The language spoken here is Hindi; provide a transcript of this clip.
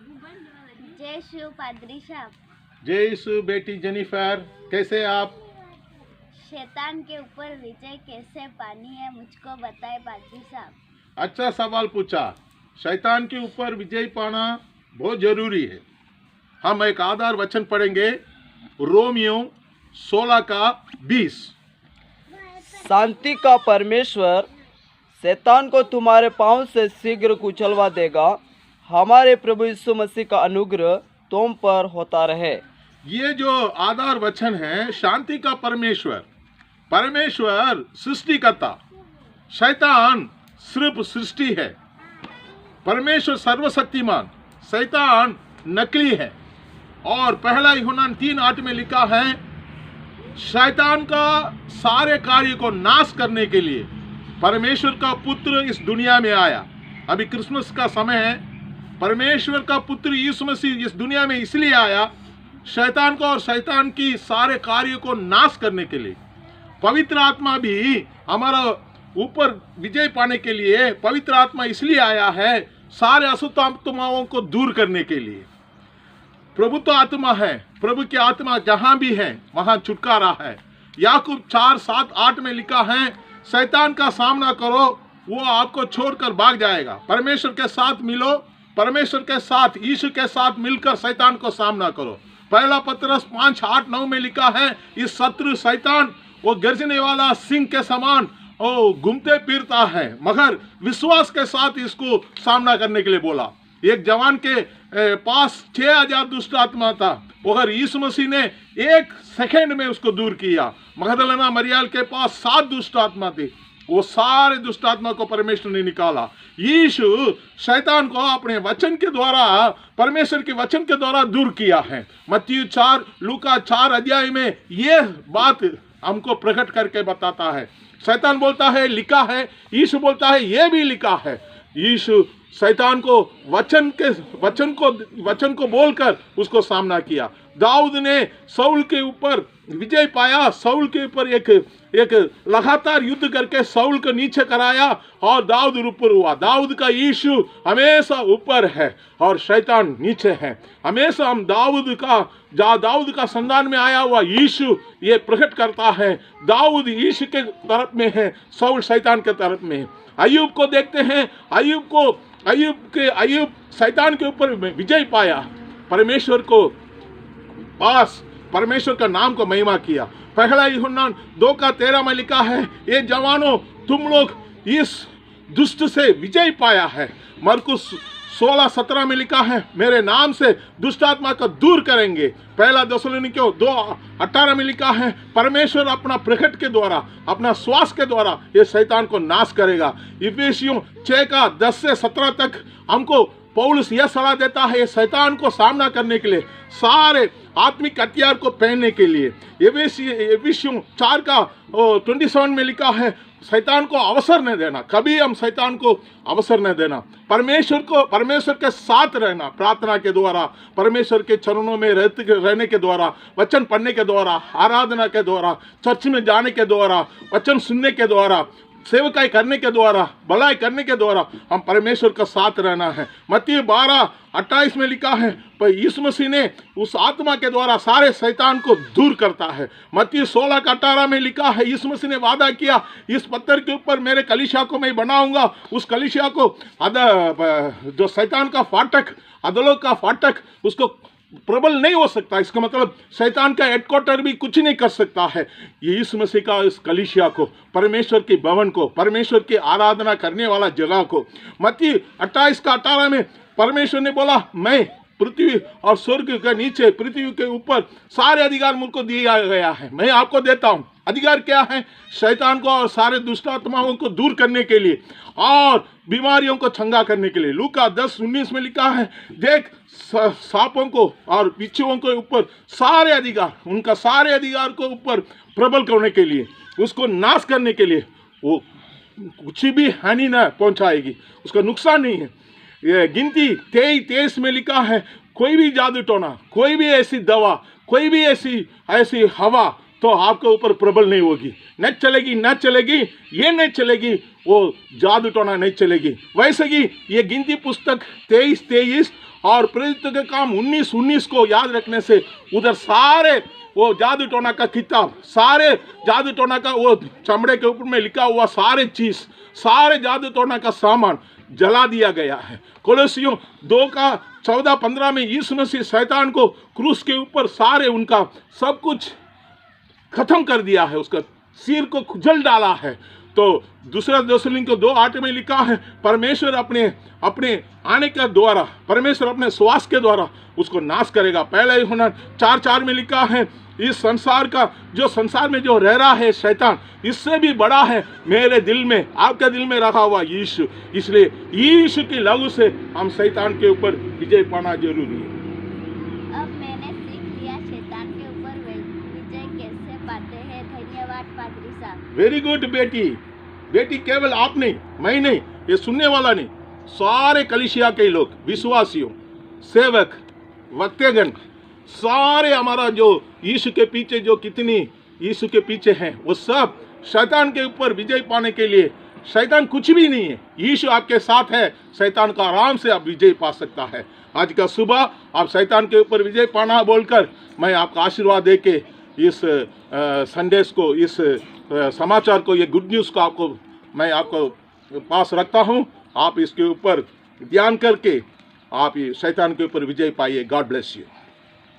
जय शिव पादरी साहब। जय यीशु बेटी जेनिफर, कैसे आप? शैतान के ऊपर विजय कैसे पानी है, मुझको बताए पादरी साहब। अच्छा सवाल पूछा। शैतान के ऊपर विजय पाना बहुत जरूरी है। हम एक आधार वचन पढ़ेंगे, रोमियो 16 का 20। शांति का परमेश्वर शैतान को तुम्हारे पांव से शीघ्र कुचलवा देगा। हमारे प्रभु यीशु मसीह का अनुग्रह तुम पर होता रहे। ये जो आधार वचन है, शांति का परमेश्वर, परमेश्वर सृष्टिकर्ता, शैतान सिर्फ सृष्टि है। परमेश्वर सर्वशक्तिमान, शैतान नकली है। और पहला यूहन्ना 3:8 में लिखा है, शैतान का सारे कार्य को नाश करने के लिए परमेश्वर का पुत्र इस दुनिया में आया। अभी क्रिसमस का समय है। परमेश्वर का पुत्र यीशु मसीह इस दुनिया में इसलिए आया, शैतान को और शैतान की सारे कार्यों को नाश करने के लिए। पवित्र आत्मा भी हमारा ऊपर विजय पाने के लिए पवित्र आत्मा इसलिए आया है, सारे अशुद्ध आत्माओं को दूर करने के लिए। प्रभु तो आत्मा है, प्रभु की आत्मा जहां भी है वहां छुटकारा है। याकूब 4:7-8 में लिखा है, शैतान का सामना करो, वो आपको छोड़कर भाग जाएगा। परमेश्वर के साथ मिलो, परमेश्वर के साथ, यीशु के साथ मिलकर शैतान को सामना करो। पहला पतरस 5:8-9 में लिखा है, इस शत्रु शैतान वो गर्जने वाला सिंह के समान ओ घूमते फिरता है, मगर विश्वास के साथ इसको सामना करने के लिए बोला। एक जवान के पास 6000 दुष्ट आत्मा था, मगर यीशु मसीह ने 1 सेकंड में उसको दूर किया। मगदलेना मरियम के पास 7 दुष्ट आत्मा थी, वो सारे दुष्ट आत्मा को परमेश्वर ने निकाला। यीशु शैतान को अपने वचन के द्वारा, परमेश्वर के वचन के द्वारा दूर किया है। मत्ती 4, लूका 4 अध्याय में ये बात हमको प्रकट करके बताता है। शैतान बोलता है लिखा है, यीशु बोलता है ये भी लिखा है। यीशु शैतान को वचन को बोलकर उसको सामना किया। दाऊद ने शाऊल के ऊपर विजय पाया, शाऊल के ऊपर एक लगातार युद्ध करके शाऊल को नीचे कराया और दाऊद ऊपर हुआ। दाऊद का यीशु हमेशा ऊपर है और शैतान नीचे है। हमेशा हम दाऊद का संतान में आया हुआ यीशु ये प्रकट करता है, दाऊद यीशु के तरफ में है, शाऊल शैतान के तरफ में है। अय्यूब को देखते हैं, अय्यूब शैतान के ऊपर विजय पाया, परमेश्वर का नाम को महिमा किया। पहला यूहन्ना 2:13 में लिखा है, ये जवानों तुम लोग इस दुष्ट से विजय पाया है। मरकुस 16:17 में लिखा है, मेरे नाम से दुष्ट आत्मा को दूर करेंगे। पहला थिस्सलुनीकियों 2:18 में लिखा है, परमेश्वर अपना प्रकट के द्वारा, अपना श्वास के द्वारा ये शैतान को नाश करेगा। इफिसियों 6:10-17 तक हमको पौलुस यह सलाह देता है, शैतान को सामना करने के लिए सारे आत्मिक हथियार को पहनने के लिए। इफिसियों 4:27 में लिखा है, शैतान को अवसर नहीं देना, कभी हम शैतान को अवसर नहीं देना। परमेश्वर के साथ रहना, प्रार्थना के द्वारा, परमेश्वर के चरणों में रहने के द्वारा, वचन पढ़ने के द्वारा, आराधना के द्वारा, चर्च में जाने के द्वारा, वचन सुनने के द्वारा, सेवकाई करने के द्वारा, भलाई करने के द्वारा हम परमेश्वर का साथ रहना है। मत्ती 12:28 में लिखा है, पर यीशु मसीह ने उस आत्मा के द्वारा सारे शैतान को दूर करता है। मत्ती 16:18 में लिखा है, यीशु मसीह ने वादा किया, इस पत्थर के ऊपर मेरे कलीसिया को मैं बनाऊंगा। उस कलीसिया को जो शैतान का फाटक, अधोलोक का फाटक, उसको प्रबल नहीं हो सकता। इसका मतलब शैतान का हेडक्वार्टर भी कुछ नहीं कर सकता है। यीशु मसीह का इस कलीसिया को, परमेश्वर के भवन को, परमेश्वर की आराधना करने वाला जगह को, मत्ती 28:18 में परमेश्वर ने बोला, मैं पृथ्वी और स्वर्ग के नीचे, पृथ्वी के ऊपर सारे अधिकार मुझको दिया गया है, मैं आपको देता हूँ। अधिकार क्या है? शैतान को और सारे दुष्ट आत्माओं को दूर करने के लिए और बीमारियों को चंगा करने के लिए। लूका 10:19 में लिखा है, देख सांपों को और बिच्छुओं के ऊपर सारे अधिकार, उनका सारे अधिकार को ऊपर प्रबल करने के लिए, उसको नाश करने के लिए, वो कुछ भी हानि न पहुंचाएगी, उसका नुकसान नहीं है। ये गिनती 23 में लिखा है, कोई भी जादू टोना, कोई भी ऐसी दवा, कोई भी ऐसी हवा तो आपके ऊपर प्रबल नहीं होगी, न चलेगी, ये नहीं चलेगी, वो जादू टोना नहीं चलेगी। वैसे ही ये गिनती पुस्तक 23:23 और प्रेरित के काम 19-19 को याद रखने से उधर सारे वो जादू टोना का किताब, सारे जादू टोना का वो चमड़े के ऊपर में लिखा हुआ सारे चीज, सारे जादू टोना का सामान जला दिया गया है। कोलोसियों 2:14-15 में यीशु मसीह शैतान को क्रूस के ऊपर सारे उनका सब कुछ खत्म कर दिया है, उसका सिर को खुजल डाला है। तो दूसरा थिस्सलुनीके 2:8 में लिखा है परमेश्वर अपने आने के द्वारा, परमेश्वर अपने श्वास के द्वारा उसको नाश करेगा। पहला यूहन्ना 4:4 में लिखा है इस संसार का संसार में जो रह रहा है शैतान, इससे भी बड़ा है मेरे दिल में, आपके दिल में रखा हुआ यीशु। इसलिए यीशु की लहू से हम शैतान के ऊपर विजय पाना जरूरी है। अब मैंने सीख लिया शैतान के ऊपर विजय कैसे पाते हैं। धन्यवाद पादरी साहब। वेरी गुड बेटी, केवल आप नहीं, मैं नहीं, ये सुनने वाला नहीं, सारे कलीसिया के लोग, विश्वासियों, सेवक, वक्तेगण, सारे हमारा जो यीशु के पीछे जो कितनी यीशु के पीछे हैं, वो सब शैतान के ऊपर विजय पाने के लिए, शैतान कुछ भी नहीं है, यीशु आपके साथ है, शैतान का आराम से आप विजय पा सकता है। आज का सुबह आप शैतान के ऊपर विजय पाना बोलकर मैं आपका आशीर्वाद दे के इस संदेश को, इस समाचार को, ये गुड न्यूज़ को मैं आपको पास रखता हूँ। आप इसके ऊपर ध्यान करके आप ये शैतान के ऊपर विजय पाइए। God bless you.